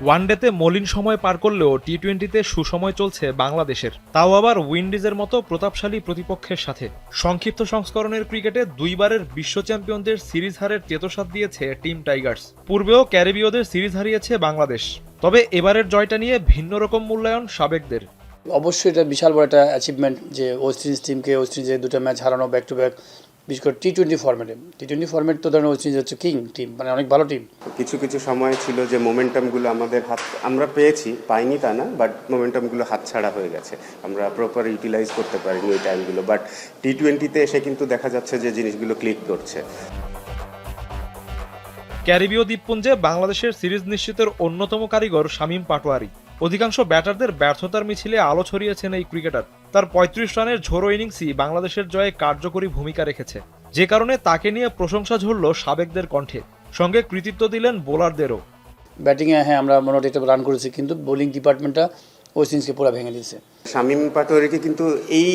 ওয়ানডেতে মলিন সময় পার করলেও টি-20তে সুসময় চলছে বাংলাদেশের, তাও আবার উইন্ডিজের মতো প্রতাপশালী প্রতিপক্ষের সাথে। সংক্ষিপ্ত সংস্করণের ক্রিকেটে দুইবারের বিশ্ব চ্যাম্পিয়নদের সিরিজ হারের চেতসাদ দিয়েছে টিম টাইগার্স। পূর্বেও ক্যারিবীয়দের সিরিজ হারিয়েছে বাংলাদেশ, তবে এবারের জয়টা নিয়ে ভিন্ন রকম মূল্যায়ন সাবেকদের। অবশ্যই এটা বিশাল বড় একটা অ্যাচিভমেন্ট যে ওয়েস্ট ইন্ডিজ টিমকে ওয়েস্ট ইন্ডিজের দুটো ম্যাচ হারানো ব্যাক টু ব্যাক, বিশেষ করে টি-20 ফরম্যাটে। টি-20 ফরম্যাট তো ধরেন ওয়েস্ট ইন্ডিজ হচ্ছে কিং টিম, মানে অনেক ভালো টিম। কিছু কিছু সময় ছিল যে মোমেন্টামগুলো আমাদের আমরা পাইনি তা না, বাট মোমেন্টামগুলো হাতছাড়া হয়ে গেছে, আমরা প্রপার ইউটিলাইজ করতে পারিনি ওই টাইমগুলো। বাট টি-20তে এসে কিন্তু দেখা যাচ্ছে যে জিনিসগুলো ক্লিক করছে। ক্যারিবীয় দ্বীপপুঞ্জে বাংলাদেশের সিরিজ নিশ্চিতের অন্যতম কারিগর শামীম পাটোয়ারি। অধিকাংশ ব্যাটারদের ব্যর্থতার মিছিলে আলো ছড়িয়েছেন এই ক্রিকেটার। তার ৩৫ রানের ঝোড়ো ইনিংসই বাংলাদেশের জয়ে কার্যকরী ভূমিকা রেখেছে, যে কারণে তাকে নিয়ে প্রশংসা ঝরল সাবেকদের কণ্ঠে। সঙ্গে কৃতিত্ব দিলেন বোলারদেরও। ব্যাটিংয়ে হ্যাঁ আমরা মোটামুটি একটা রান করেছি, কিন্তু বোলিং ডিপার্টমেন্টটা ওয়েস্ট ইন্ডিজকে পুরো ভেঙে দিয়েছে। শামীম পাটোয়ারিকে কিন্তু এই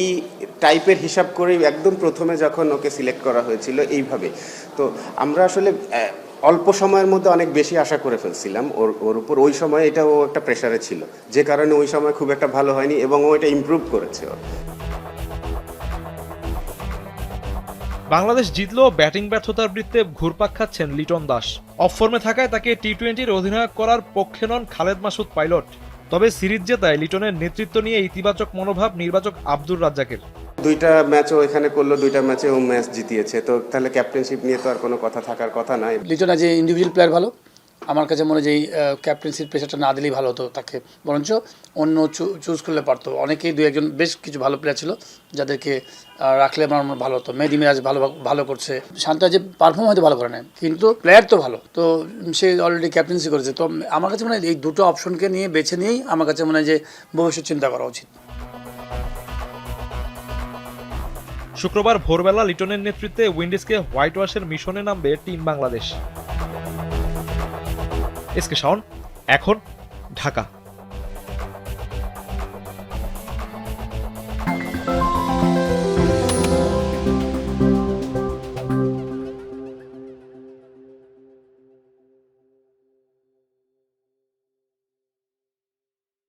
টাইপের হিসাব করেই একদম প্রথমে যখন ওকে সিলেক্ট করা হয়েছিল এইভাবে, তো আমরা আসলে অল্প সময়ের মধ্যে অনেক বেশি আশা করে ফেলছিলাম ওর উপর। ওই সময় এটা ও একটা প্রেশারে ছিল, যে কারণে ওই সময় খুব একটা ভালো হয়নি এবং ও এটা ইমপ্রুভ করেছে। বাংলাদেশ জিতলেও ব্যাটিং ব্যর্থতার বৃত্তে ঘুরপাক খাচ্ছেন লিটন দাস। অফ ফর্মে থাকায় তাকে টি-20-র অধিনায়ক করার পক্ষে নন খালেদ মাসুদ পাইলট। তবে সিরিজ জেতায় লিটনের নেতৃত্ব নিয়ে ইতিবাচক মনোভাব নির্বাচক আব্দুর রাজ্জাকের। দুইটা ম্যাচও এখানে করলো, দুইটা ম্যাচে ও ম্যাচ জিতিয়েছে, তো তাহলে ক্যাপ্টেনশিপ নিয়ে তো আর কোনো কথা থাকার কথা নাই। লিটন যে ইন্ডিভিজুয়াল প্লেয়ার ভালো, আমার কাছে মনে হয় যে এই ক্যাপ্টেন্সির প্রেশারটা না দিলেই ভালো হতো তাকে, বরঞ্চ অন্য চুজ করলে পারতো। অনেকেই দু একজন বেশ কিছু ভালো প্লেয়ার ছিল যাদেরকে রাখলে আমার ভালো হতো। মেহেদী মিরাজ ভালো করছে, শান্ত যে পারফর্ম হয়তো ভালো করে নেয়, কিন্তু প্লেয়ার তো ভালো, তো সে অলরেডি ক্যাপ্টেন্সি করেছে। তো আমার কাছে মনে হয় এই দুটো অপশনকে নিয়ে বেছে নিয়েই আমার কাছে মনে হয় যে ভবিষ্যৎ চিন্তা করা উচিত। শুক্রবার ভোরবেলা লিটনের নেতৃত্বে উইন্ডিজকে হোয়াইট ওয়াশের মিশনে নামবে টিম বাংলাদেশ। এসকে শাওন, এখন ঢাকা।